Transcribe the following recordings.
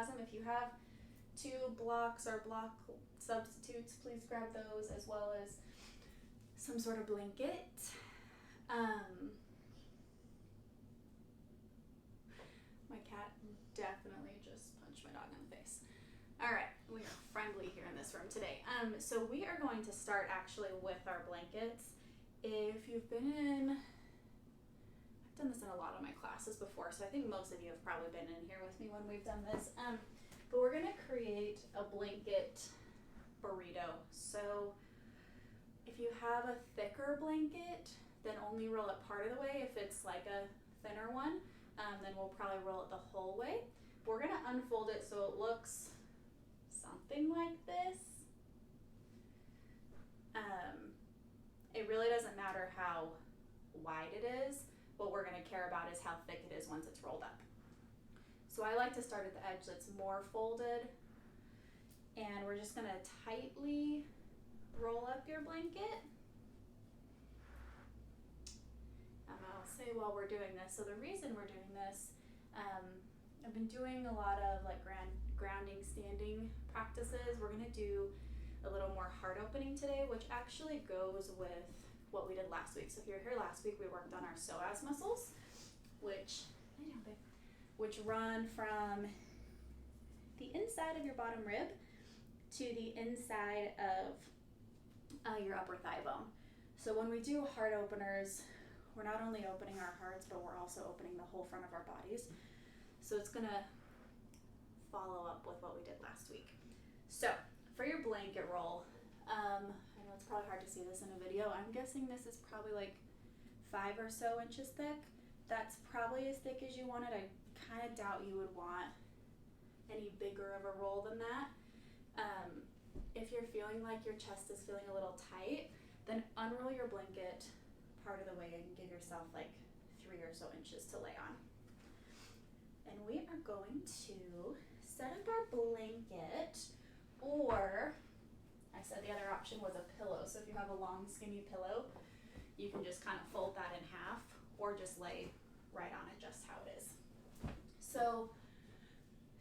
Plasm. If you have 2 blocks or block substitutes, please grab those, as well as some sort of blanket. My cat definitely just punched my dog in the face. All right, we are friendly here in this room today. So we are going to start actually with our blankets. If you've been in, I've done this in a lot of my classes before, so I think most of you have probably been in here with me when we've done this. But we're gonna create a blanket burrito. So if you have a thicker blanket, then only roll it part of the way. If it's like a thinner one, then we'll probably roll it the whole way. We're gonna unfold it so it looks something like this. It really doesn't matter how wide it is. What we're gonna care about is how thick it is once it's rolled up. So I like to start at the edge that's more folded, and we're just gonna tightly roll up your blanket. I'll say while we're doing this, so the reason we're doing this, I've been doing a lot of like grounding standing practices. We're gonna do a little more heart opening today, which actually goes with what we did last week. So if you were here last week, we worked on our psoas muscles, which run from the inside of your bottom rib to the inside of your upper thigh bone. So when we do heart openers, we're not only opening our hearts, but we're also opening the whole front of our bodies. So it's gonna follow up with what we did last week. So for your blanket roll, I know it's probably hard to see this in a video. I'm guessing this is probably like 5 or so inches thick. That's probably as thick as you want it. I kind of doubt you would want any bigger of a roll than that. If you're feeling like your chest is feeling a little tight, then unroll your blanket part of the way and give yourself like 3 or so inches to lay on. And we are going to set up our blanket, or I said the other option was a pillow. So if you have a long skinny pillow, you can just kind of fold that in half or just lay right on it just how it is. So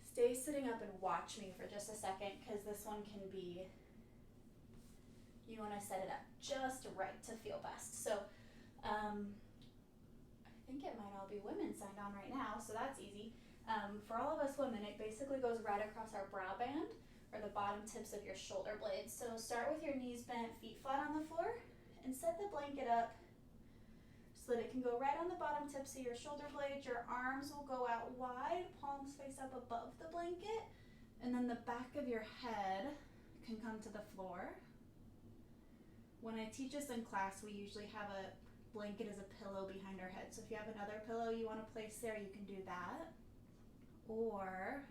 stay sitting up and watch me for just a second, because this one can be, you want to set it up just right to feel best. So I think it might all be women signed on right now, so that's easy. For all of us women, it basically goes right across our brow band or the bottom tips of your shoulder blades. So start with your knees bent, feet flat on the floor, and set the blanket up so that it can go right on the bottom tips of your shoulder blades. Your arms will go out wide, palms face up above the blanket, and then the back of your head can come to the floor. When I teach this in class, we usually have a blanket as a pillow behind our head. So if you have another pillow you want to place there, you can do that. Or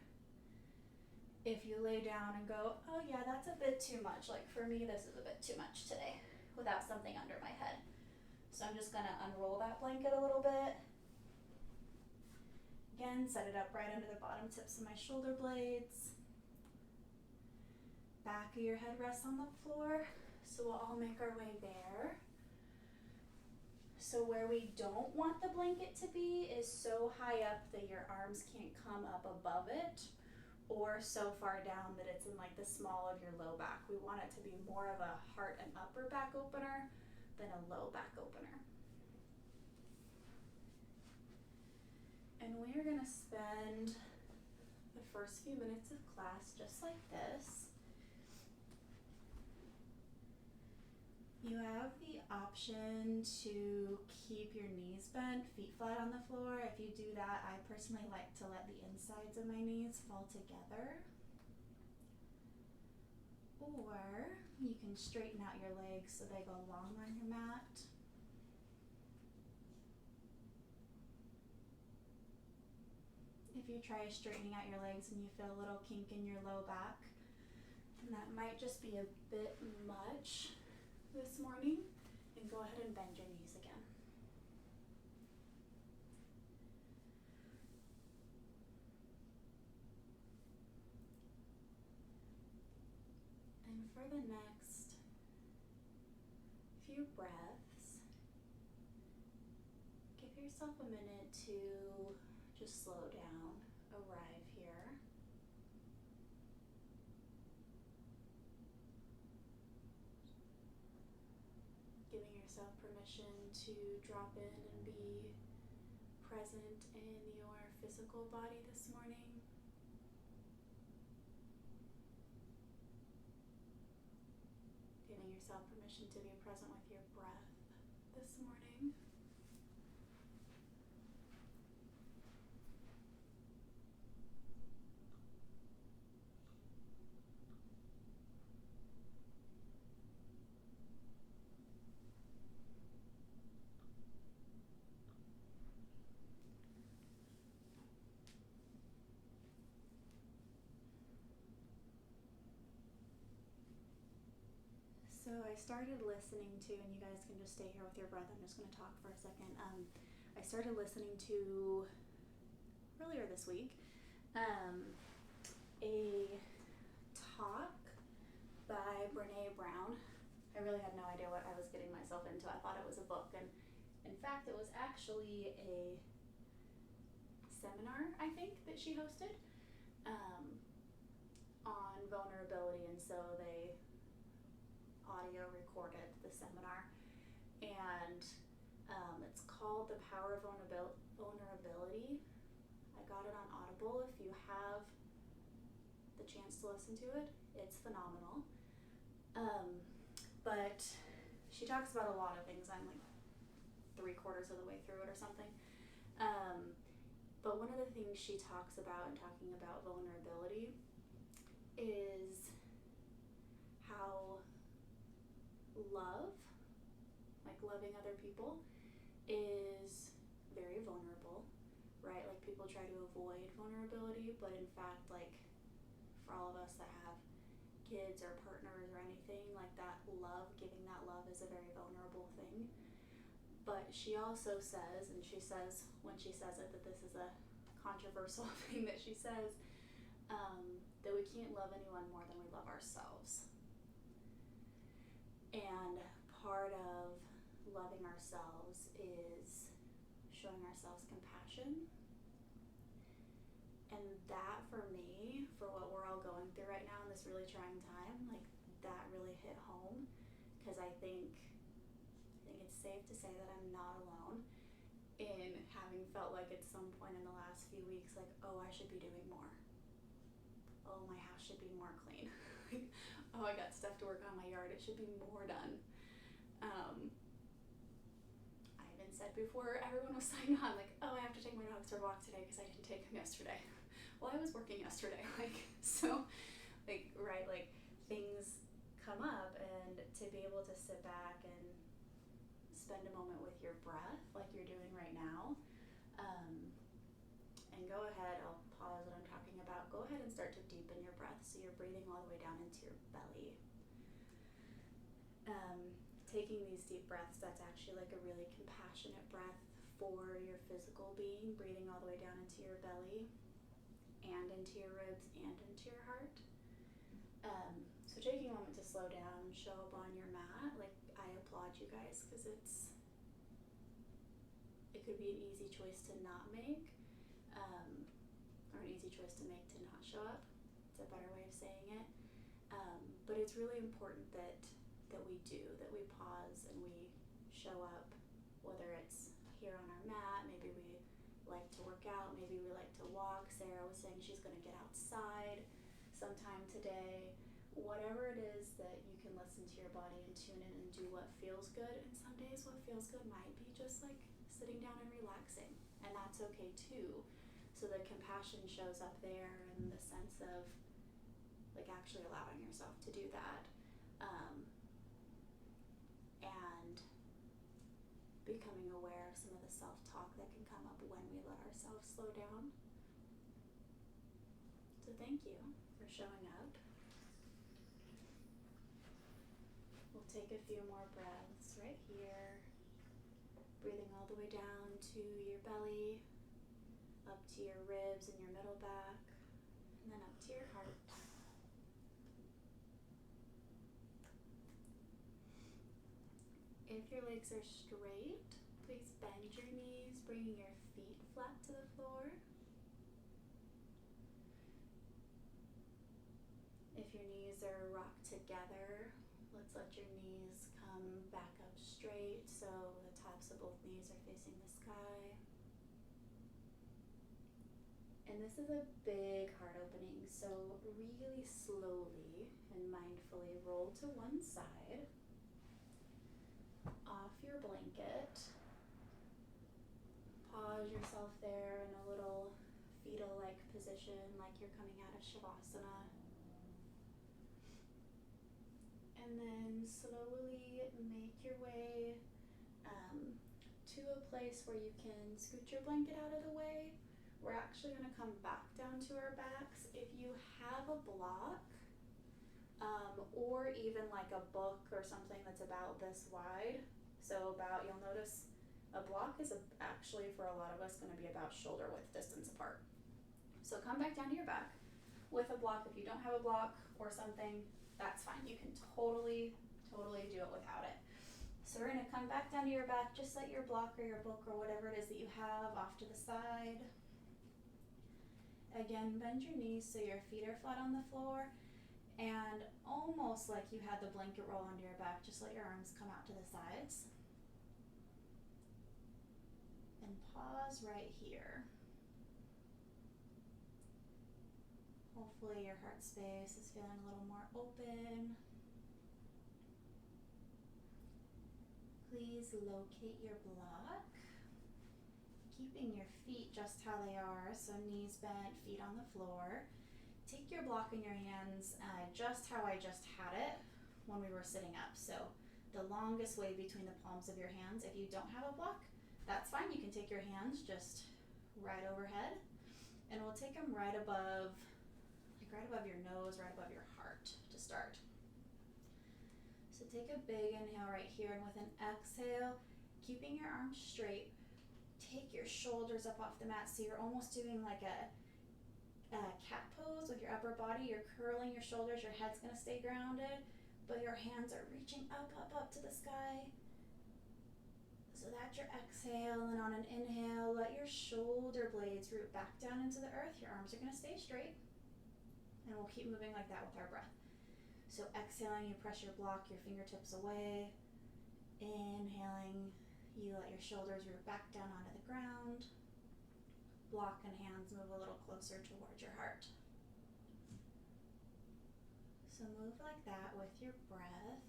if you lay down and go, oh yeah, that's a bit too much. Like for me, this is a bit too much today without something under my head. So I'm just gonna unroll that blanket a little bit. Again, set it up right under the bottom tips of my shoulder blades. Back of your head rests on the floor. So we'll all make our way there. So where we don't want the blanket to be is so high up that your arms can't come up above it, or so far down that it's in like the small of your low back. We want it to be more of a heart and upper back opener than a low back opener. And we are gonna spend the first few minutes of class just like this. You have the option to keep your knees bent, feet flat on the floor. If you do that, I personally like to let the insides of my knees fall together. Or you can straighten out your legs so they go long on your mat. If you try straightening out your legs and you feel a little kink in your low back, then that might just be a bit much this morning, and go ahead and bend your knees again. And for the next few breaths, give yourself a minute to just slow down, arrive here. yourself permission to drop in and be present in your physical body this morning. Giving yourself permission to be present with your breath this morning. So I started listening to, and you guys can just stay here with your breath, I'm just going to talk for a second. I started listening to, earlier this week, a talk by Brene Brown. I really had no idea what I was getting myself into. I thought it was a book, and in fact it was actually a seminar, I think, that she hosted on vulnerability, and so they audio recorded the seminar, and it's called The Power of Vulnerability. I got it on Audible. If you have the chance to listen to it, it's phenomenal. But she talks about a lot of things. I'm like 3/4 of the way through it or something. But one of the things she talks about in talking about vulnerability is how love, like loving other people, is very vulnerable, right? Like people try to avoid vulnerability, but in fact, like for all of us that have kids or partners or anything like that, love, giving that love is a very vulnerable thing. But she also says, and she says when she says it, that this is a controversial thing that she says, that we can't love anyone more than we love ourselves. And part of loving ourselves is showing ourselves compassion. And that, for me, for what we're all going through right now in this really trying time, like that really hit home, because I think it's safe to say that I'm not alone in having felt like at some point in the last few weeks, like, oh, I should be doing more. Oh, my house should be more clean. Oh, I got stuff to work on my yard. It should be more done. I even said before everyone was signed on, like, oh, I have to take my dogs for a walk today because I didn't take them yesterday. Well, I was working yesterday. So, right, things come up, and to be able to sit back and spend a moment with your breath like you're doing right now, and go ahead, I'll pause what I'm talking about, go ahead and start to deepen your breath so you're breathing all the way down into your belly. Taking these deep breaths, that's actually like a really compassionate breath for your physical being, breathing all the way down into your belly and into your ribs and into your heart. So taking a moment to slow down, show up on your mat, like I applaud you guys, because it could be an easy choice to not make, or an easy choice to make to not show up. It's a better way of saying it. But it's really important that we do, that we pause and we show up, whether it's here on our mat, maybe we like to work out, maybe we like to walk. Sarah was saying she's going to get outside sometime today. Whatever it is that you can listen to your body and tune in and do what feels good. And some days what feels good might be just like sitting down and relaxing, and that's okay too. So the compassion shows up there in the sense of like actually allowing yourself to do that, and becoming aware of some of the self-talk that can come up when we let ourselves slow down. So thank you for showing up. We'll take a few more breaths right here, breathing all the way down to your belly, up to your ribs and your middle back, and then up to your heart. If your legs are straight, please bend your knees, bringing your feet flat to the floor. If your knees are rocked together, let's let your knees come Back up straight so the tops of both knees are facing the sky. And this is a big heart opening, so really slowly and mindfully roll to one side, off your blanket. Pause yourself there in a little fetal-like position, like you're coming out of Shavasana. And then slowly make your way to a place where you can scoot your blanket out of the way. We're actually going to come back down to our backs. If you have a block, or even like a book or something that's about this wide, so you'll notice a block is actually for a lot of us going to be about shoulder width distance apart. So come back down to your back with a block. If you don't have a block or something, that's fine. You can totally do it without it. So we're going to come back down to your back, just let your block or your book or whatever it is that you have off to the side. Again, bend your knees so your feet are flat on the floor, and almost like you had the blanket roll onto your back, just let your arms come out to the sides. And pause right here. Hopefully your heart space is feeling a little more open. Please locate your block, keeping your feet just how they are, so knees bent, feet on the floor. Take your block in your hands just how I just had it when we were sitting up. So the longest way between the palms of your hands. If you don't have a block, that's fine. You can take your hands just right overhead, and we'll take them right above your nose, right above your heart to start. So take a big inhale right here, and with an exhale, keeping your arms straight, take your shoulders up off the mat so you're almost doing like a cat pose with your upper body. You're curling your shoulders, your head's going to stay grounded, but your hands are reaching up to the sky. So that's your exhale, and on an inhale, let your shoulder blades root back down into the earth. Your arms are going to stay straight, and we'll keep moving like that with our breath. So exhaling, you press your block, your fingertips away. Inhaling, you let your shoulders root back down onto the ground. Block and hands move a little closer towards your heart. So move like that with your breath.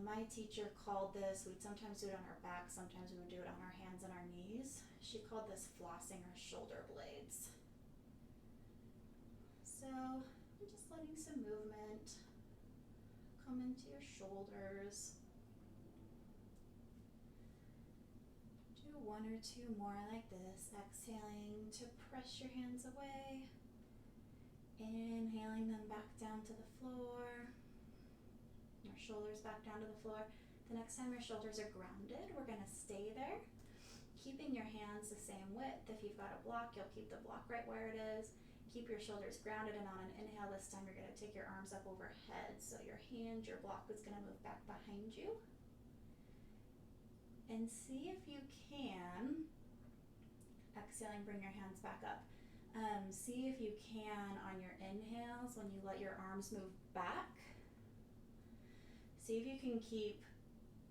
My teacher called this, we'd sometimes do it on our back, sometimes we would do it on our hands and our knees. She called this flossing our shoulder blades. So you're just letting some movement come into your shoulders. Do one or two more like this, exhaling to press your hands away, inhaling them back down to the floor, your shoulders back down to the floor. The next time your shoulders are grounded, we're going to stay there, keeping your hands the same width. If you've got a block, you'll keep the block right where it is. Keep your shoulders grounded, and on an inhale this time, you're going to take your arms up overhead. So your block is going to move back behind you. And see if you can, exhaling, bring your hands back up. See if you can, on your inhales, when you let your arms move back, see if you can keep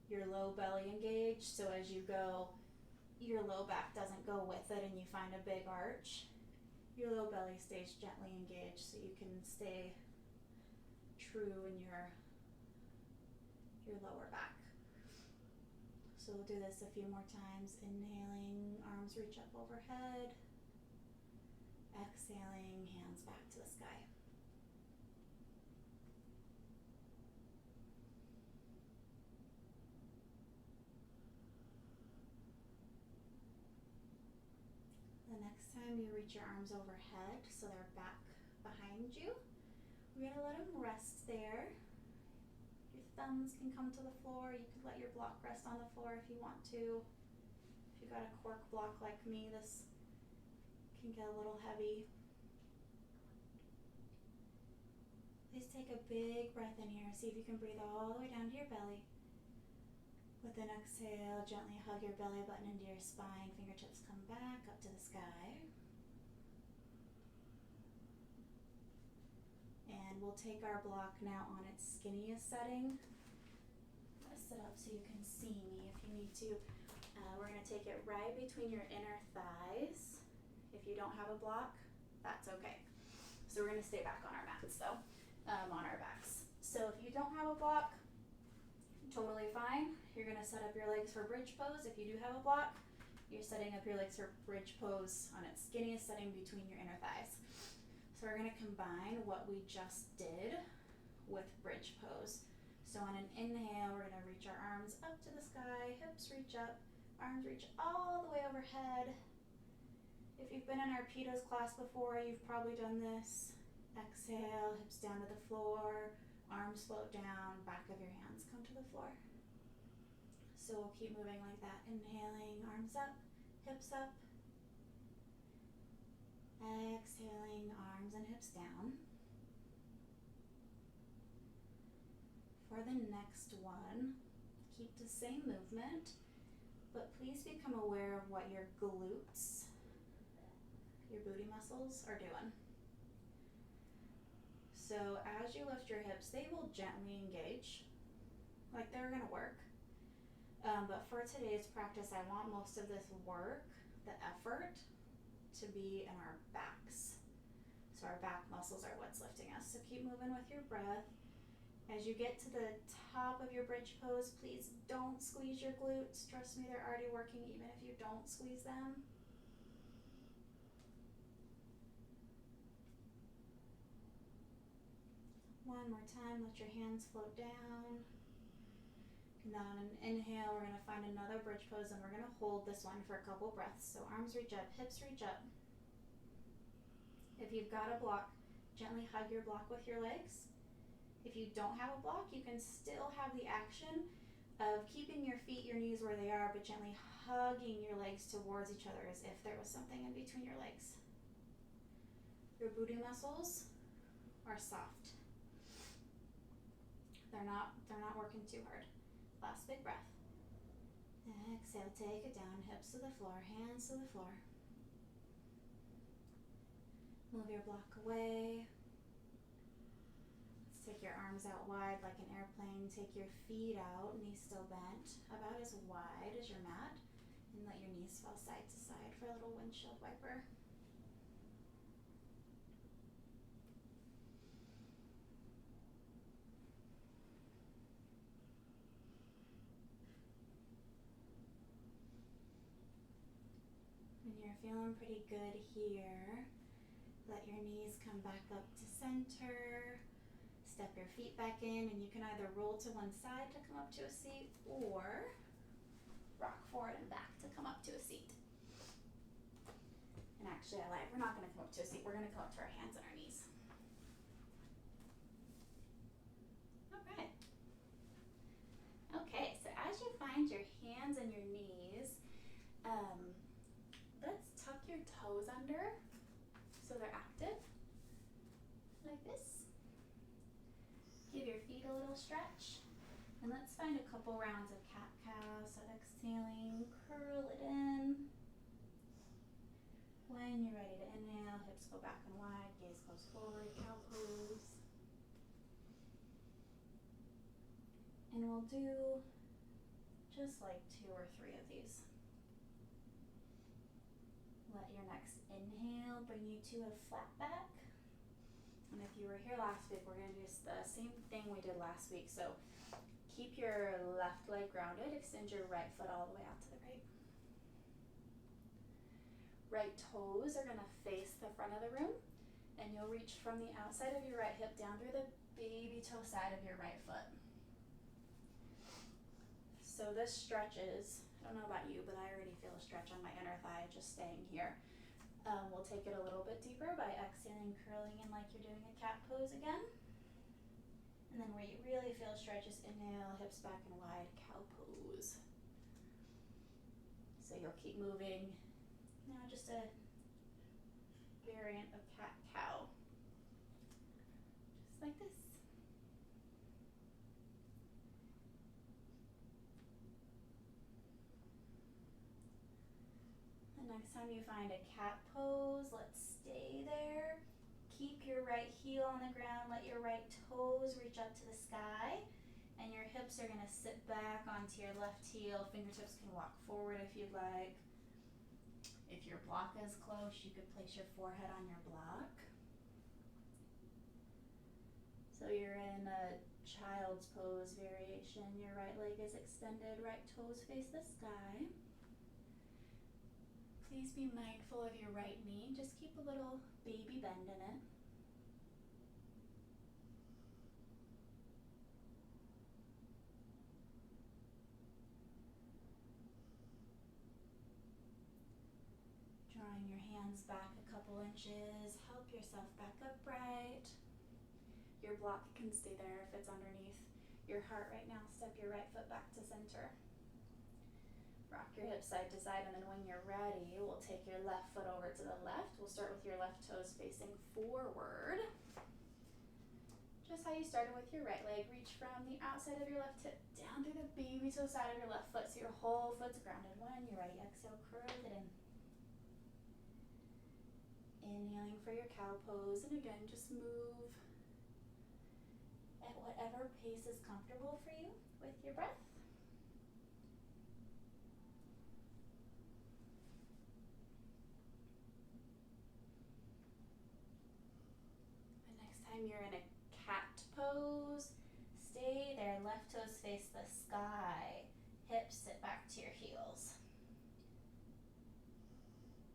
your low belly engaged. So as you go, your low back doesn't go with it and you find a big arch. Your low belly stays gently engaged so you can stay true in your lower back. So we'll do this a few more times. Inhaling, arms reach up overhead. Exhaling, hands back to the sky. The next time you reach your arms overhead so they're back behind you, we're going to let them rest there. Your thumbs can come to the floor. You could let your block rest on the floor if you want to. If you've got a cork block like me, this can get a little heavy. Please take a big breath in here. See if you can breathe all the way down to your belly. With an exhale, gently hug your belly button into your spine. Fingertips come back up to the sky. And we'll take our block now on its skinniest setting. sit up so you can see me if you need to. We're gonna take it right between your inner thighs. If you don't have a block, that's okay. So we're gonna stay back on our mats though, on our backs. So if you don't have a block, totally fine. You're gonna set up your legs for bridge pose. If you do have a block, you're setting up your legs for bridge pose on its skinniest setting between your inner thighs. So we're gonna combine what we just did with bridge pose. So on an inhale, we're gonna reach our arms up to the sky, hips reach up, arms reach all the way overhead. If you've been in our PITOS class before, you've probably done this. Exhale, hips down to the floor, arms float down, back of your hands come to the floor. So we'll keep moving like that. Inhaling, arms up, hips up. Exhaling, arms and hips down. For the next one, keep the same movement, but please become aware of what your glutes, your booty muscles, are doing. So as you lift your hips, they will gently engage, like they're gonna work. But for today's practice, I want most of this work, the effort, to be in our backs. So our back muscles are what's lifting us. So keep moving with your breath. As you get to the top of your bridge pose, please don't squeeze your glutes. Trust me, they're already working even if you don't squeeze them. One more time, let your hands float down. And then on an inhale, we're gonna find another bridge pose and we're gonna hold this one for a couple breaths. So arms reach up, hips reach up. If you've got a block, gently hug your block with your legs. If you don't have a block, you can still have the action of keeping your feet, your knees where they are, but gently hugging your legs towards each other as if there was something in between your legs. Your booty muscles are soft. They're not working too hard. Last big breath. Exhale, take it down, hips to the floor, hands to the floor. Move your block away. Take your arms out wide like an airplane. Take your feet out, knees still bent, about as wide as your mat. And let your knees fall side to side for a little windshield wiper. When you're feeling pretty good here, let your knees come back up to center. Step your feet back in, and you can either roll to one side to come up to a seat or rock forward and back to come up to a seat. And actually, I lied. We're not going to come up to a seat. We're going to come up to our hands and our knees. All right. Okay, so as you find your hands and your knees, let's tuck your toes under so they're active, like this. Give your feet a little stretch, and let's find a couple rounds of cat-cow. So exhaling, curl it in. When you're ready to inhale, hips go back and wide, gaze goes forward, cow pose. And we'll do just like 2 or 3 of these. Let your next inhale bring you to a flat back. And if you were here last week, we're going to do the same thing we did last week. So keep your left leg grounded, extend your right foot all the way out to the right. Right toes are going to face the front of the room, and you'll reach from the outside of your right hip down through the baby toe side of your right foot. So this stretches, I don't know about you, but I already feel a stretch on my inner thigh just staying here. We'll take it a little bit deeper by exhaling, curling in like you're doing a cat pose again. And then where you really feel a stretch is inhale, hips back and wide, cow pose. So you'll keep moving. Now just a variant of cat-cow. Just like this. The next time you find a cat pose, let's stay there. Keep your right heel on the ground, let your right toes reach up to the sky. And your hips are gonna sit back onto your left heel. Fingertips can walk forward if you'd like. If your block is close, you could place your forehead on your block. So you're in a child's pose variation. Your right leg is extended, right toes face the sky. Please be mindful of your right knee. Just keep a little baby bend in it. Drawing your hands back a couple inches. Help yourself back upright. Your block can stay there if it's underneath your heart right now. Step your right foot back to center. Rock your hips side to side, and then when you're ready, we'll take your left foot over to the left. We'll start with your left toes facing forward. Just how you started with your right leg. Reach from the outside of your left hip down through the baby toe side of your left foot so your whole foot's grounded. When you're ready, exhale, curl it in. Inhaling for your cow pose, and again, just move at whatever pace is comfortable for you with your breath. The next time you're in a cat pose, stay there, left toes face the sky, hips sit back to your heels.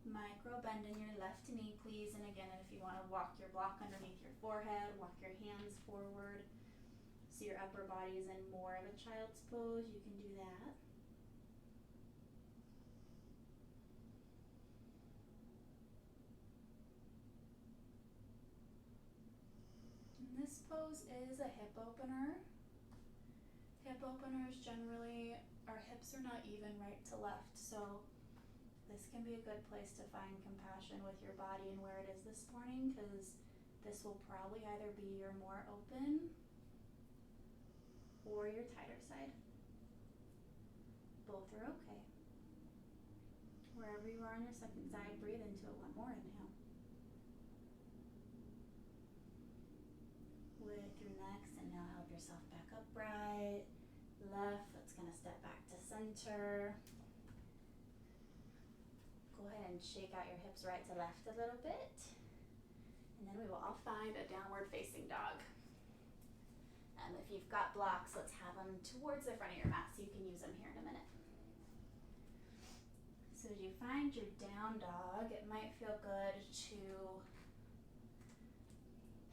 Micro bend in your left knee, please. And again, if you want to walk your block underneath your forehead, walk your hands forward so your upper body is in more of a child's pose, you can do that. And this pose is a hip opener. Hip openers generally, our hips are not even right to left, so this can be a good place to find compassion with your body and where it is this morning, because this will probably either be your more open or your tighter side. Both are okay. Wherever you are on your second side, breathe into it. One more inhale. With your next inhale, help yourself back upright. Left foot's gonna step back to center. Go ahead and shake out your hips right to left a little bit. And then we will all find a downward facing dog. If you've got blocks, let's have them towards the front of your mat so you can use them here in a minute. So as you find your down dog, it might feel good to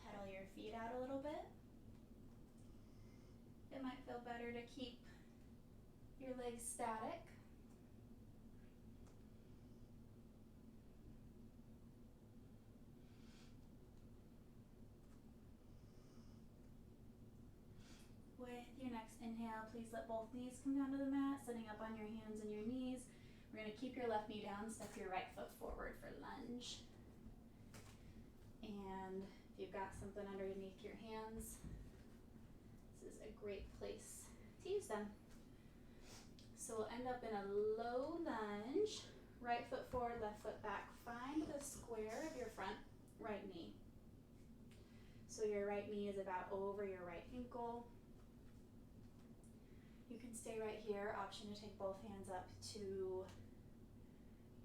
pedal your feet out a little bit. It might feel better to keep your legs static. With your next inhale, please let both knees come down to the mat, sitting up on your hands and your knees. We're going to keep your left knee down, step your right foot forward for lunge. And if you've got something underneath your hands, this is a great place to use them. So we'll end up in a low lunge, right foot forward, left foot back. Find the square of your front right knee. So your right knee is about over your right ankle. You can stay right here. Option to take both hands up to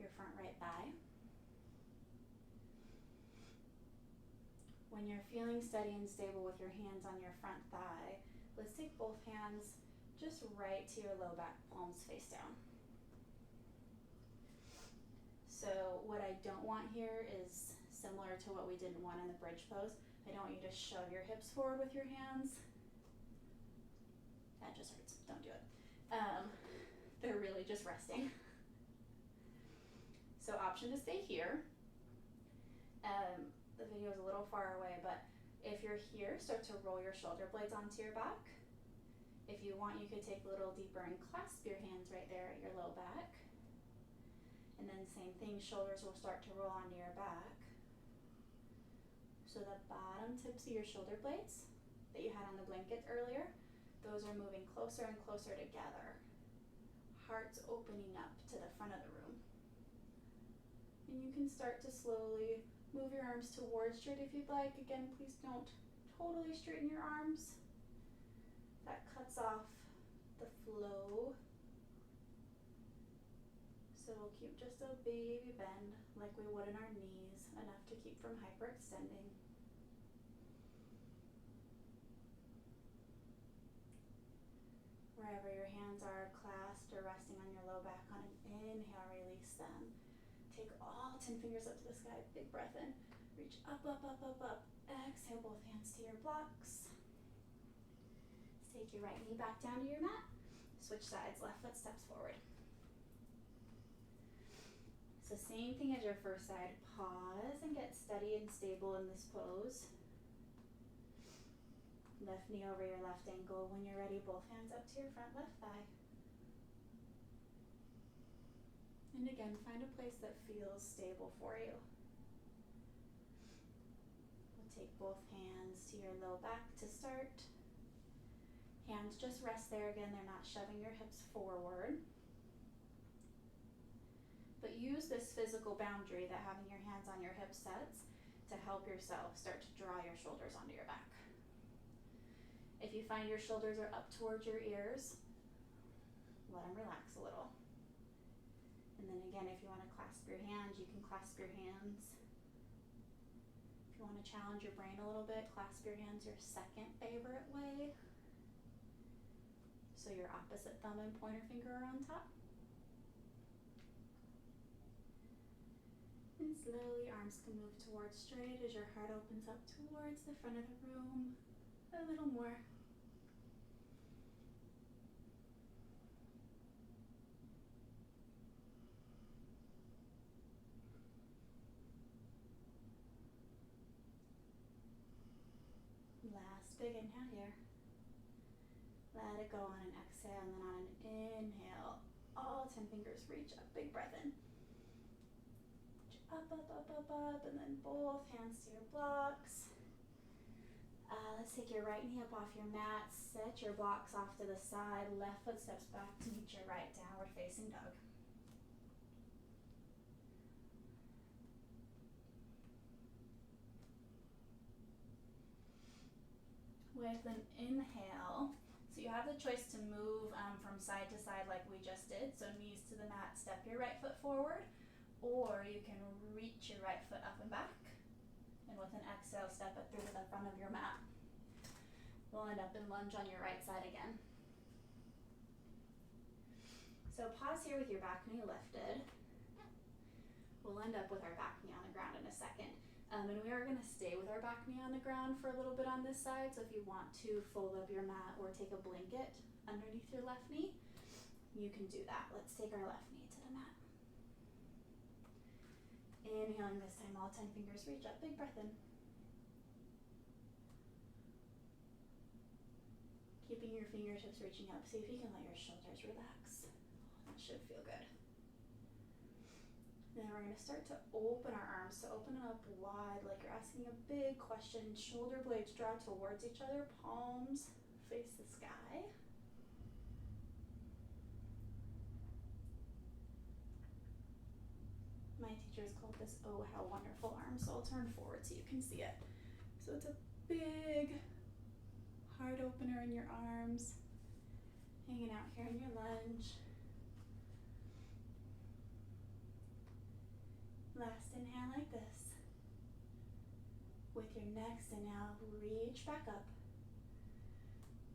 your front right thigh. When you're feeling steady and stable with your hands on your front thigh, let's take both hands just right to your low back, palms face down. So what I don't want here is similar to what we didn't want in the bridge pose. I don't want you to shove your hips forward with your hands. That just hurts. Don't do it. They're really just resting. So option to stay here. The video is a little far away, but if you're here, start to roll your shoulder blades onto your back. If you want, you could take a little deeper and clasp your hands right there at your low back. And then same thing, shoulders will start to roll onto your back. So the bottom tips of your shoulder blades that you had on the blanket earlier, those are moving closer and closer together. Heart's opening up to the front of the room. And you can start to slowly move your arms towards straight if you'd like. Again, please don't totally straighten your arms. that cuts off the flow. So we'll keep just a baby bend like we would in our knees, enough to keep from hyperextending. Wherever your hands are clasped or resting on your low back, on an inhale, release them. Take all 10 fingers up to the sky, big breath in. Reach up, up, up, up, up. Exhale, both hands to your blocks. Take your right knee back down to your mat. Switch sides, left foot steps forward. So same thing as your first side. Pause and get steady and stable in this pose. Left knee over your left ankle. When you're ready, both hands up to your front left thigh. And again, find a place that feels stable for you. We'll take both hands to your low back to start. Hands just rest there again, they're not shoving your hips forward. But use this physical boundary that having your hands on your hips sets to help yourself start to draw your shoulders onto your back. If you find your shoulders are up towards your ears, let them relax a little. And then again, if you want to clasp your hands, you can clasp your hands. If you want to challenge your brain a little bit, clasp your hands your second favorite way. So your opposite thumb and pointer finger are on top. And slowly arms can move towards straight as your heart opens up towards the front of the room. A little more. Last big inhale here. Let it go on an exhale, and then on an inhale, all 10 fingers reach up, big breath in. Up, up, up, up, up, and then both hands to your blocks. Let's take your right knee up off your mat, set your blocks off to the side, left foot steps back to meet your right, downward facing dog. With an inhale, so you have the choice to move from side to side like we just did. So knees to the mat, step your right foot forward, or you can reach your right foot up and back. And with an exhale, step it through to the front of your mat. We'll end up in lunge on your right side again. So pause here with your back knee lifted. We'll end up with our back knee on the ground in a second. And we are going to stay with our back knee on the ground for a little bit on this side. So if you want to fold up your mat or take a blanket underneath your left knee, you can do that. Let's take our left knee to the mat. Inhaling this time, all 10 fingers reach up, big breath in. Keeping your fingertips reaching up, see if you can let your shoulders relax. That should feel good. Then we're going to start to open our arms, so open it up wide like you're asking a big question. Shoulder blades draw towards each other, palms face the sky. My teachers called this "Oh, how wonderful" arm, so I'll turn forward so you can see it. So it's a big heart opener in your arms, hanging out here in your lunge. Last inhale like this. With your next inhale, reach back up.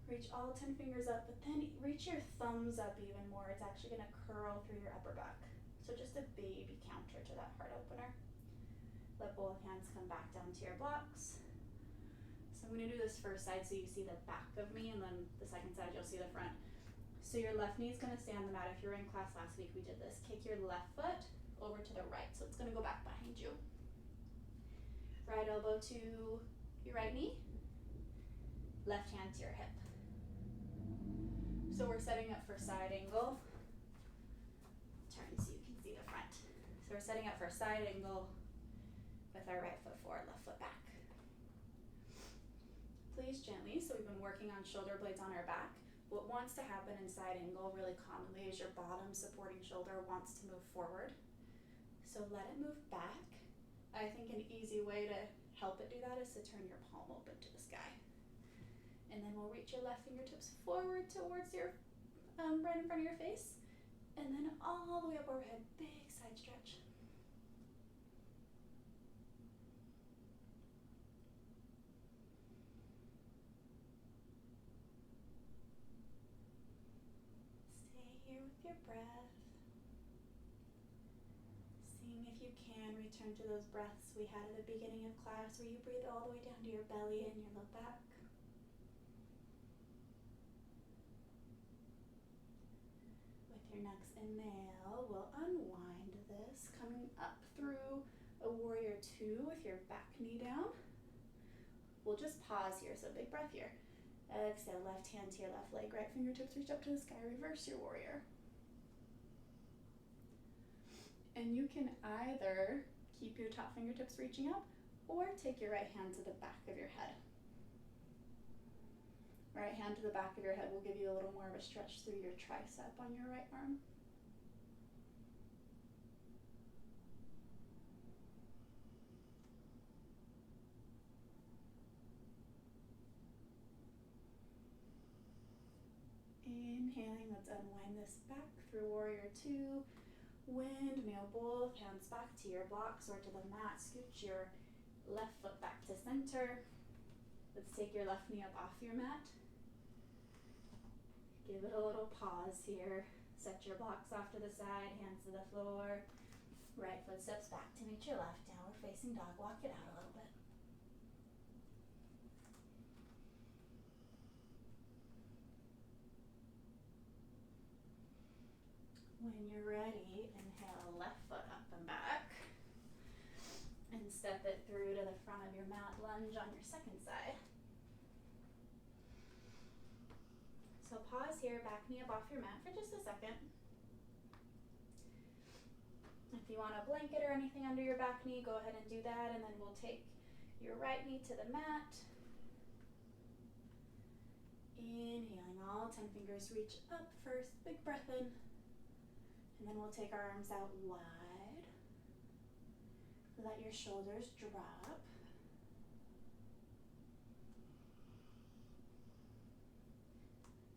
Reach all 10 fingers up, but then reach your thumbs up even more. It's actually going to curl through your upper back. So just a baby counter to that heart opener. Let both hands come back down to your blocks. So I'm going to do this first side so you see the back of me, and then the second side you'll see the front. So your left knee is going to stay on the mat. If you were in class last week, we did this. Kick your left foot over to the right, so it's going to go back behind you. Right elbow to your right knee, left hand to your hip. So we're setting up for side angle. Turn so you can see the front. So we're setting up for side angle with our right foot forward, left foot back. Please gently, so we've been working on shoulder blades on our back. What wants to happen in side angle really commonly is your bottom supporting shoulder wants to move forward. So let it move back. I think an easy way to help it do that is to turn your palm open to the sky. And then we'll reach your left fingertips forward towards your, right in front of your face. And then all the way up overhead, big side stretch. Stay here with your breath. Seeing if you can return to those breaths we had at the beginning of class where you breathe all the way down to your belly and your low back. With your next inhale, we'll unwind this, coming up through a warrior two with your back knee down. We'll just pause here, so big breath here. Exhale, left hand to your left leg, right fingertips reach up to the sky, reverse your warrior. And you can either keep your top fingertips reaching up or take your right hand to the back of your head. Right hand to the back of your head will give you a little more of a stretch through your tricep on your right arm. Inhaling, let's unwind this back through warrior two. Windmill, both hands back to your blocks or to the mat. Scooch your left foot back to center. Let's take your left knee up off your mat. Give it a little pause here. Set your blocks off to the side, hands to the floor. Right foot steps back to meet your left. Downward facing dog. Walk it out a little bit. When you're ready, inhale, left foot up and back. And step it through to the front of your mat, lunge on your second side. So pause here, back knee up off your mat for just a second. If you want a blanket or anything under your back knee, go ahead and do that, and then we'll take your right knee to the mat. Inhaling, all 10 fingers reach up first, big breath in. And then we'll take our arms out wide. Let your shoulders drop.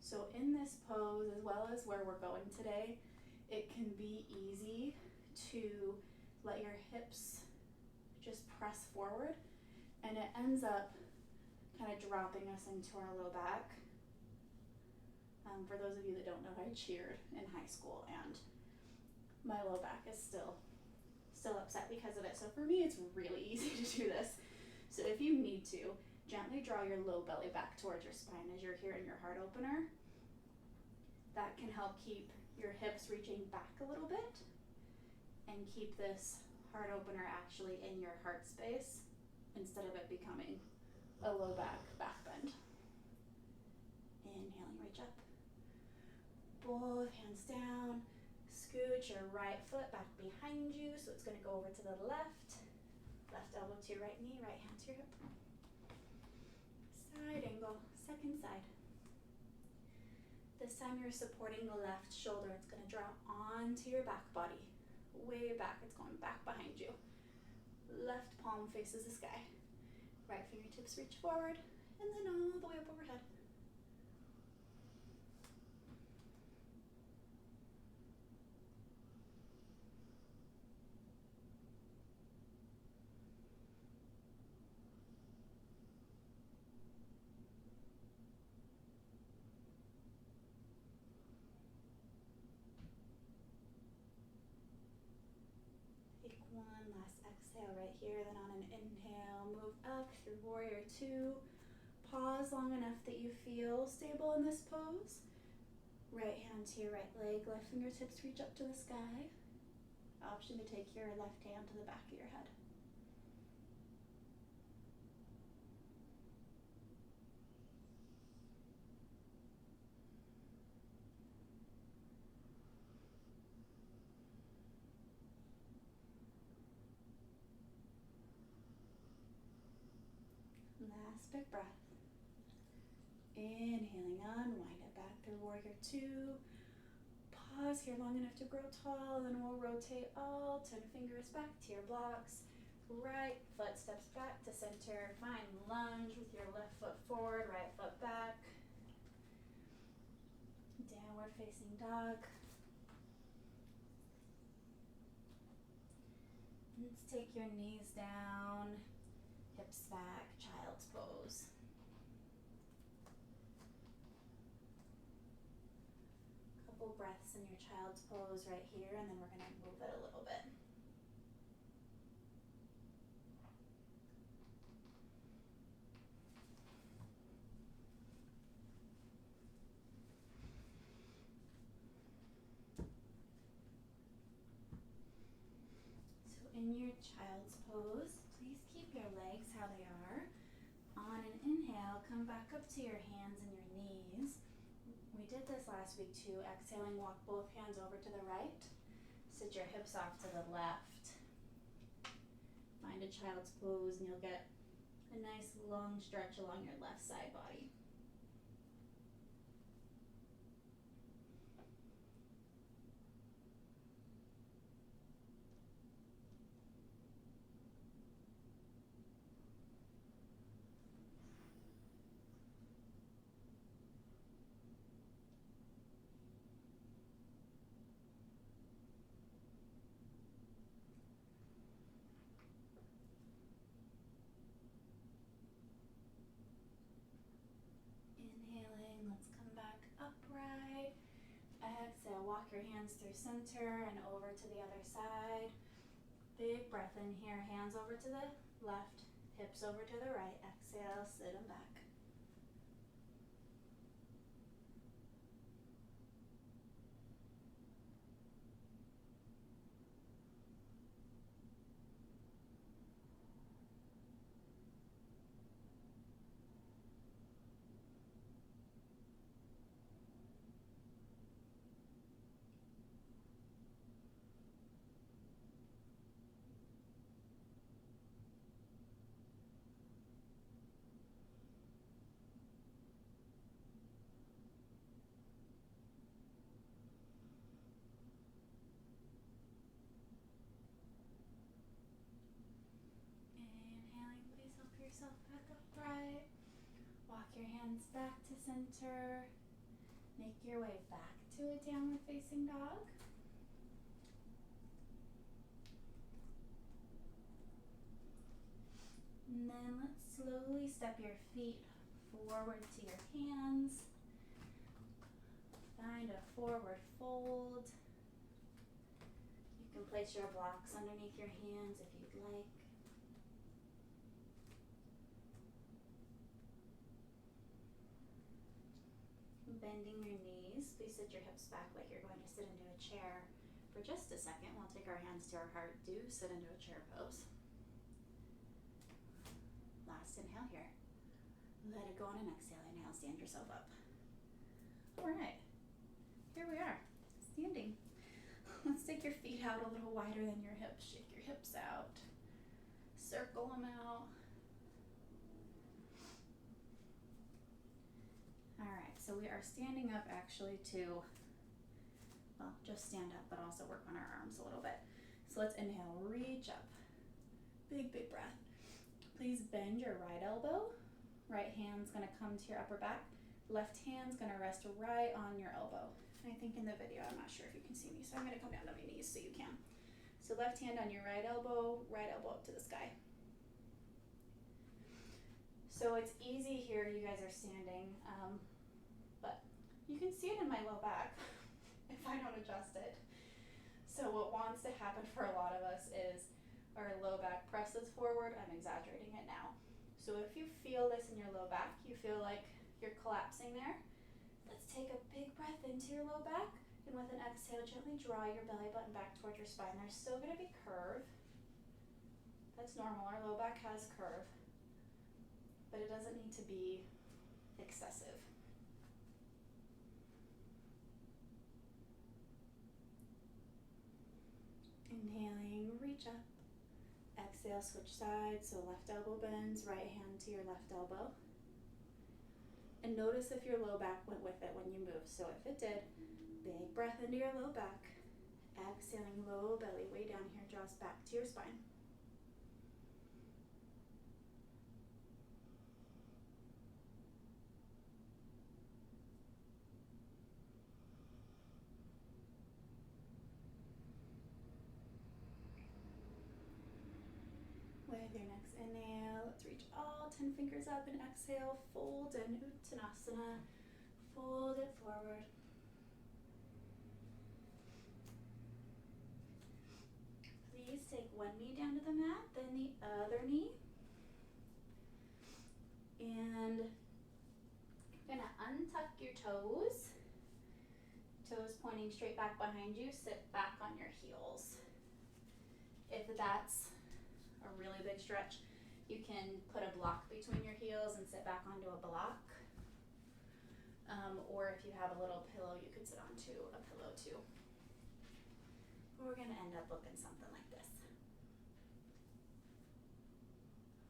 So in this pose, as well as where we're going today, it can be easy to let your hips just press forward, and it ends up kind of dropping us into our low back. For those of you that don't know, I cheered in high school, and my low back is still upset because of it. So for me, it's really easy to do this. So if you need to, gently draw your low belly back towards your spine as you're here in your heart opener. That can help keep your hips reaching back a little bit and keep this heart opener actually in your heart space instead of it becoming a low back bend. Inhaling, reach up. Both hands down. Scooch your right foot back behind you, so it's going to go over to the left. Left elbow to your right knee, right hand to your hip. Side angle, second side. This time you're supporting the left shoulder. It's going to draw onto your back body. Way back, it's going back behind you. Left palm faces the sky. Right fingertips reach forward, and then all the way up overhead. One last exhale right here, then on an inhale, move up through warrior two. Pause long enough that you feel stable in this pose. Right hand to your right leg, left fingertips reach up to the sky. Option to take your left hand to the back of your head. Last big breath. Inhaling, unwind it back through warrior two. Pause here long enough to grow tall, and then we'll rotate all 10 fingers back to your blocks. Right foot steps back to center. Find lunge with your left foot forward, right foot back. Downward facing dog. Let's take your knees down, hips back, child's pose. Couple breaths in your child's pose right here, and then we're going to move it a little bit. In your child's pose, please keep your legs how they are. On an inhale, come back up to your hands and your knees. We did this last week too. Exhaling, walk both hands over to the right. Sit your hips off to the left. Find a child's pose and you'll get a nice long stretch along your left side body. Inhaling, let's come back upright. Exhale, walk your hands through center and over to the other side. Big breath in here, hands over to the left, hips over to the right. Exhale, sit them back. Inhaling, please help yourself back upright. Walk your hands back to center. Make your way back to a downward facing dog. And then let's slowly step your feet forward to your hands. Find a forward fold. You can place your blocks underneath your hands if you'd like. Bending your knees, please sit your hips back like you're going to sit into a chair. For just a second, we'll take our hands to our heart. Do sit into a chair pose. Last inhale here. Let it go on an exhale. Inhale, stand yourself up. All right, here we are, standing. Let's take your feet out a little wider than your hips. Shake your hips out. Circle them out. All right, so we are standing up actually to, well, just stand up, but also work on our arms a little bit. So let's inhale, reach up. Big, big breath. Please bend your right elbow. Right hand's gonna come to your upper back. Left hand's gonna rest right on your elbow. I think in the video, I'm not sure if you can see me, so I'm gonna come down to my knees so you can. So left hand on your right elbow up to the sky. So it's easy here, you guys are standing, but you can see it in my low back if I don't adjust it. So what wants to happen for a lot of us is our low back presses forward. I'm exaggerating it now. So if you feel this in your low back, you feel like you're collapsing there, let's take a big breath into your low back, and with an exhale, gently draw your belly button back towards your spine. There's still gonna be curve. That's normal, our low back has curve, but it doesn't need to be excessive. Inhaling, reach up. Exhale, switch sides, so left elbow bends, right hand to your left elbow. And notice if your low back went with it when you move. So if it did, big breath into your low back. Exhaling, low belly way down here, draws back to your spine. fingers up and exhale, fold in Uttanasana, fold it forward. Please take one knee down to the mat, then the other knee. And you're gonna untuck your toes. Toes pointing straight back behind you, sit back on your heels. If that's a really big stretch, you can put a block between your heels and sit back onto a block. Or if you have a little pillow, you could sit onto a pillow too. We're gonna end up looking something like this.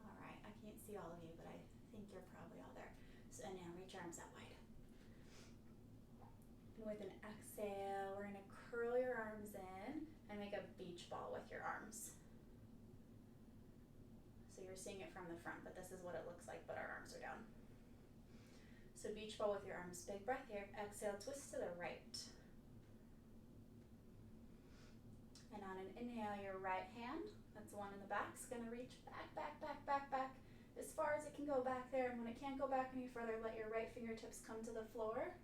All right, I can't see all of you, but I think you're probably all there. So now reach your arms out wide. And with an exhale, we're gonna curl your arms in and make a beach ball with your arms. So you're seeing it from the front, but this is what it looks like, but our arms are down. So beach ball with your arms. Big breath here. Exhale, twist to the right. And on an inhale, your right hand, that's the one in the back, is gonna reach back, back, back, back, back, as far as it can go back there. And when it can't go back any further, let your right fingertips come to the floor,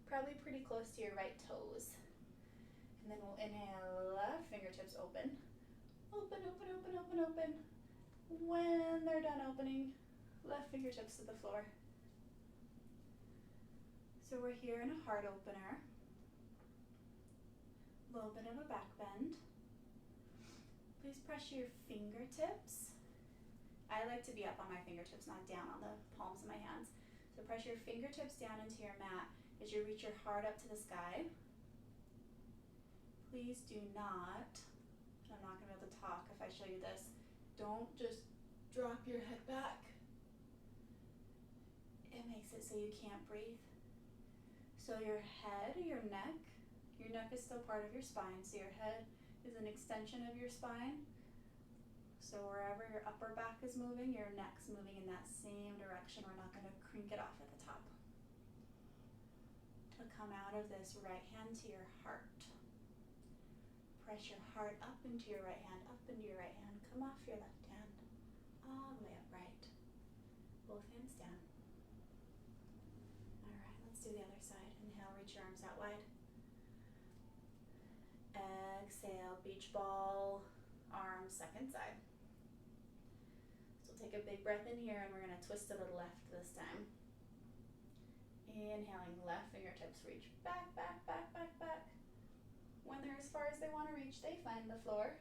probably pretty close to your right toes. And then we'll inhale, left fingertips open. Open, open, open, open, open. When they're done opening, left fingertips to the floor. So we're here in a heart opener. A little bit of a back bend. Please press your fingertips. I like to be up on my fingertips, not down on the palms of my hands. So press your fingertips down into your mat as you reach your heart up to the sky. Please do not, I'm not going to be able to talk if I show you this, don't just drop your head back. It makes it so you can't breathe. So your head, your neck is still part of your spine. So your head is an extension of your spine. So wherever your upper back is moving, your neck's moving in that same direction. We're not going to crink it off at the top. To come out of this, right hand to your heart. Press your heart up into your right hand, up into your right hand. Come off your left hand, all the way upright. Both hands down. All right, let's do the other side. Inhale, reach your arms out wide. Exhale, beach ball, arms, second side. So take a big breath in here and we're gonna twist to the left this time. Inhaling, left fingertips reach back, back, back, back, back. When they're as far as they want to reach, they find the floor.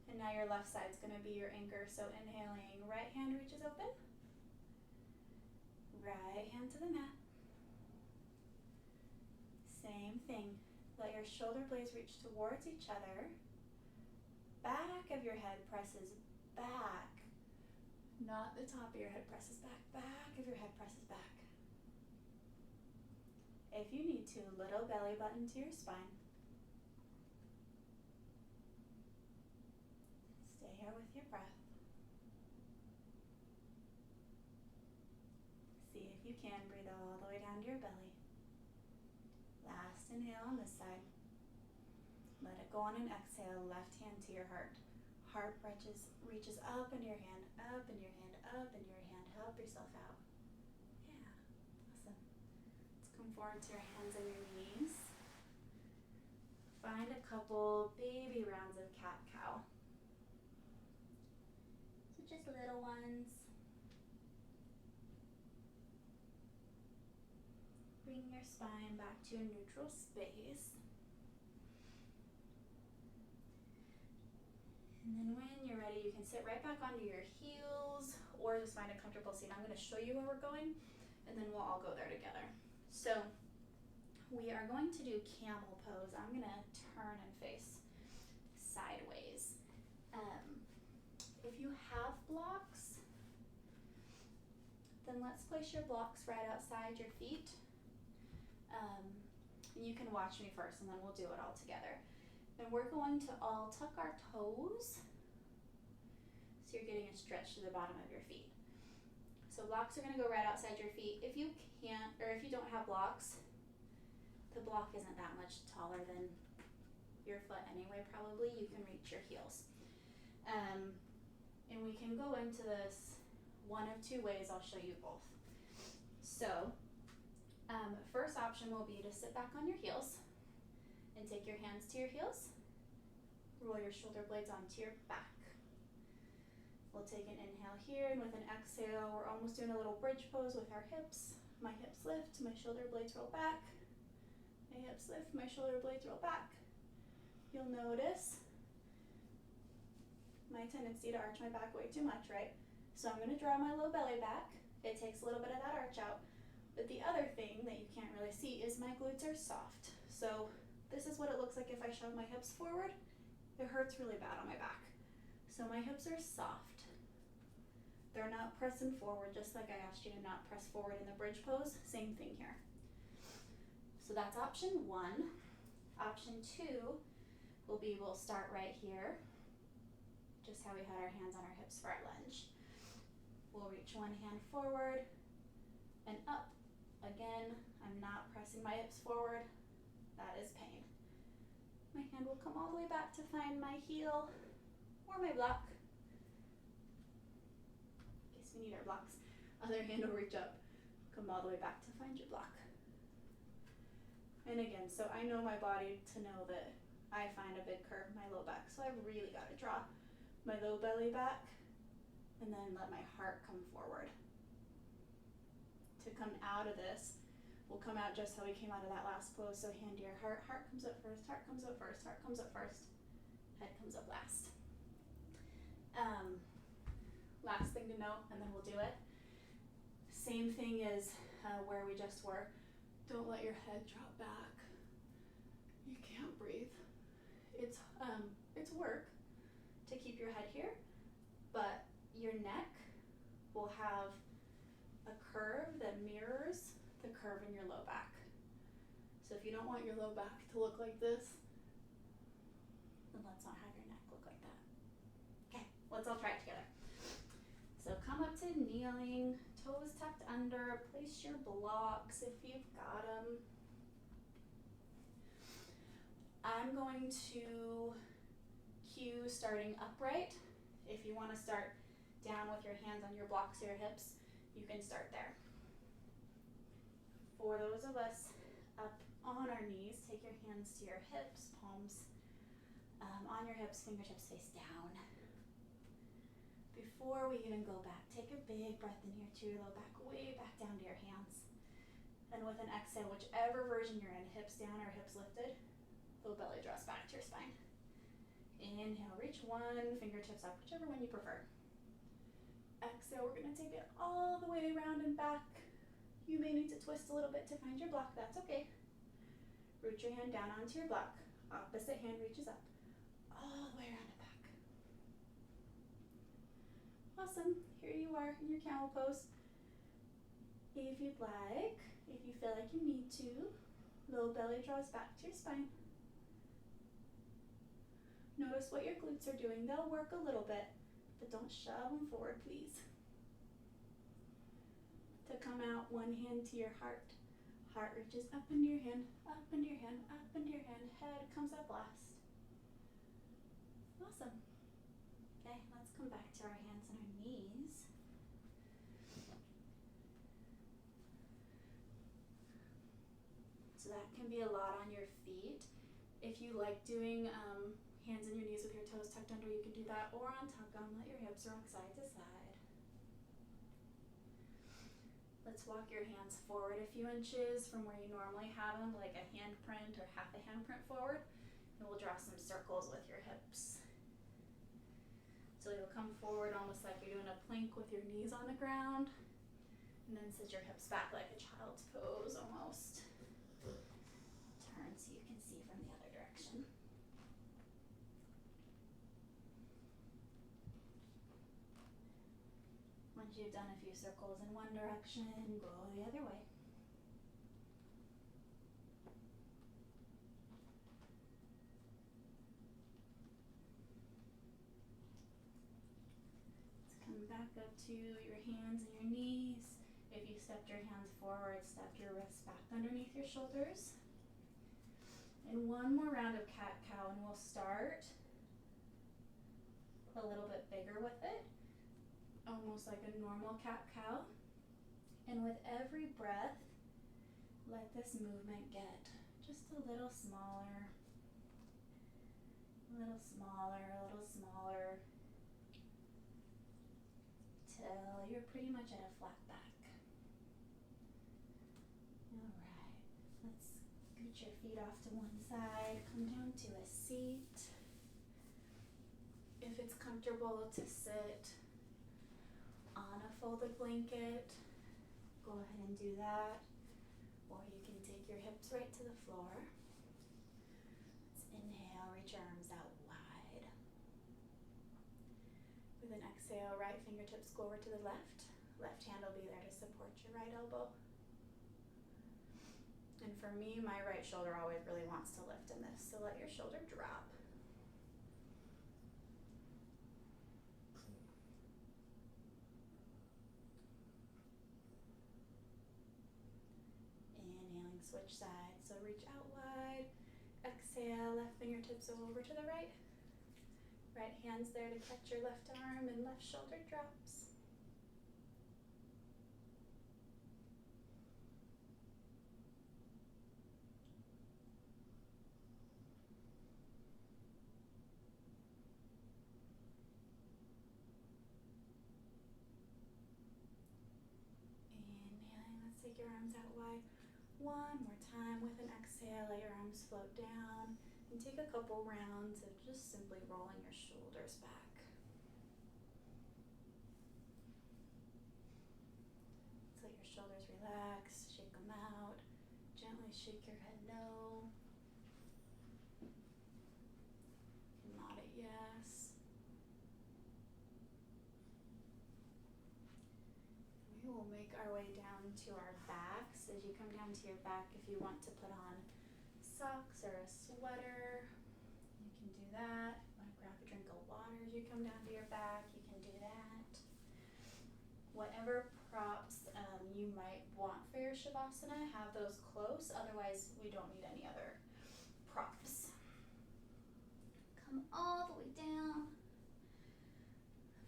And now your left side's going to be your anchor. So inhaling, right hand reaches open. Right hand to the mat. Same thing. Let your shoulder blades reach towards each other. Back of your head presses back. Not the top of your head presses back. Back of your head presses back. If you need to, little belly button to your spine. Stay here with your breath. See if you can breathe all the way down to your belly. Last inhale on this side. Let it go on an exhale, left hand to your heart. Heart reaches up into your hand, up into your hand, up into your hand. Help yourself out. Yeah, awesome. Let's come forward to your hands and your knees. Find a couple baby rounds of cat-cow. So just little ones. Bring your spine back to a neutral space. And then when you're ready, you can sit right back onto your heels or just find a comfortable seat. I'm going to show you where we're going and then we'll all go there together. So we are going to do camel pose. I'm going to turn and face sideways. If you have blocks, then let's place your blocks right outside your feet. And you can watch me first and then we'll do it all together. And we're going to all tuck our toes so you're getting a stretch to the bottom of your feet. So blocks are going to go right outside your feet. If you can't, or if you don't have blocks, the block isn't that much taller than your foot anyway, probably. You can reach your heels. And we can go into this one of two ways. I'll show you both. So, first option will be to sit back on your heels and take your hands to your heels. Roll your shoulder blades onto your back. We'll take an inhale here, and with an exhale, we're almost doing a little bridge pose with our hips. My hips lift, my shoulder blades roll back. My hips lift, my shoulder blades roll back. You'll notice my tendency to arch my back way too much, right? So I'm gonna draw my low belly back. It takes a little bit of that arch out. But the other thing that you can't really see is my glutes are soft. So this is what it looks like if I shove my hips forward. It hurts really bad on my back. So my hips are soft. They're not pressing forward, just like I asked you to not press forward in the bridge pose. Same thing here. So that's option one. Option two will be, we'll start right here, just how we had our hands on our hips for our lunge. We'll reach one hand forward and up. Again, I'm not pressing my hips forward. That is pain. My hand will come all the way back to find my heel or my block. In case we need our blocks. Other hand will reach up, come all the way back to find your block. And again, so I know my body to know that I find a big curve in my low back, so I've really got to draw my low belly back and then let my heart come forward. To come out of this, we'll come out just how we came out of that last pose. So hand to your heart, heart comes up first, heart comes up first, heart comes up first, head comes up last. Last thing to note, and then we'll do it. Same thing as where we just were. Don't let your head drop back. You can't breathe. It's work to keep your head here, but your neck will have a curve that mirrors the curve in your low back. So if you don't want your low back to look like this, then let's not have your neck look like that. Okay, let's all try it together. So come up to kneeling, toes tucked under, place your blocks if you've got them. I'm going to cue starting upright. If you want to start down with your hands on your blocks or your hips, you can start there. For those of us up on our knees, take your hands to your hips, palms on your hips, fingertips face down. Before we even go back, take a big breath in here to your low back, way back down to your hands. And with an exhale, whichever version you're in, hips down or hips lifted, low belly draws back to your spine. Inhale, reach one, fingertips up, whichever one you prefer. Exhale, we're gonna take it all the way around and back. You may need to twist a little bit to find your block, that's okay. Root your hand down onto your block. Opposite hand reaches up, all the way around and back. Awesome, here you are in your camel pose. If you'd like, if you feel like you need to, low belly draws back to your spine. Notice what your glutes are doing. They'll work a little bit, but don't shove them forward, please. To come out, one hand to your heart. Heart reaches up into your hand, up into your hand, up into your hand. Head comes up last. Awesome. Okay, let's come back to our hands and our knees. So that can be a lot on your feet. If you like doing hands on your knees with your toes tucked under, you can do that, or on tuck them, let your hips rock side to side. Let's walk your hands forward a few inches from where you normally have them, like a handprint or half a handprint forward, and we'll draw some circles with your hips. So you'll come forward almost like you're doing a plank with your knees on the ground, and then sit your hips back like a child's pose almost. Turn so you can see from the other direction. Once you've done a few circles in one direction, go the other way. Back up to your hands and your knees. If you stepped your hands forward, step your wrists back underneath your shoulders. And one more round of cat-cow, and we'll start a little bit bigger with it. almost like a normal cat-cow. And with every breath, let this movement get just a little smaller, a little smaller, a little smaller, till you're pretty much at a flat back. All right, let's scoot your feet off to one side, come down to a seat. If it's comfortable to sit on a folded blanket, go ahead and do that. Or you can take your hips right to the floor. Let's inhale, reach your arms out wide. With an exhale, right fingertips go over to the left. Left hand will be there to support your right elbow. And for me, my right shoulder always really wants to lift in this, so let your shoulder drop. Inhaling, switch sides, so reach out wide. Exhale, left fingertips over to the right. Right hand's there to catch your left arm and left shoulder drops. Inhaling, let's take your arms out wide. One more time with an exhale, let your arms float down. And take a couple rounds of just simply rolling your shoulders back. Let's let your shoulders relax, shake them out. Gently shake your head no. Nod it yes. We will make our way down to our backs. As you come down to your back, if you want to put on socks or a sweater, you can do that. If you want to grab a drink of water as you come down to your back, you can do that. Whatever props you might want for your Shavasana, have those close, otherwise we don't need any other props. Come all the way down.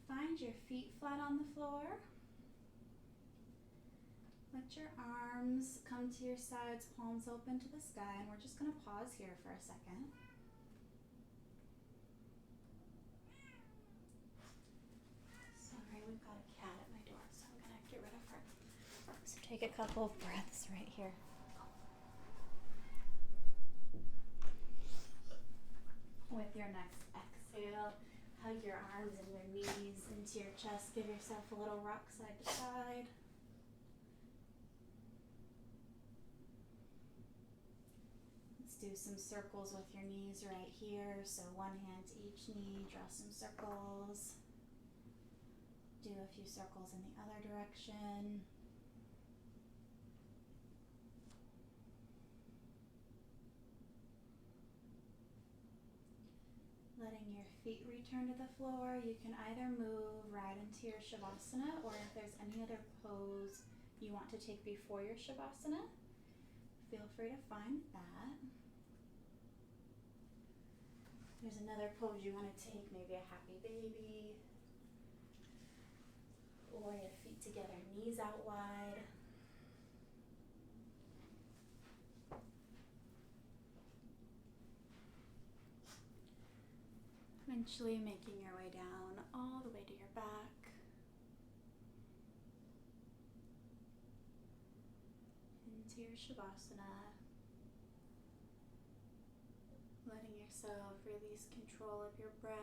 Find your feet flat on the floor. Let your arms come to your sides, palms open to the sky, and we're just going to pause here for a second. Sorry, we've got a cat at my door, so I'm going to get rid of her. So take a couple of breaths right here. With your next exhale, hug your arms and your knees into your chest. Give yourself a little rock side to side. Do some circles with your knees right here. So one hand to each knee, draw some circles. Do a few circles in the other direction. Letting your feet return to the floor. You can either move right into your Shavasana, or if there's any other pose you want to take before your Shavasana, feel free to find that. There's another pose you want to take, maybe a happy baby, or your feet together, knees out wide. Eventually making your way down all the way to your back. Into your Shavasana. Letting yourself release control of your breath.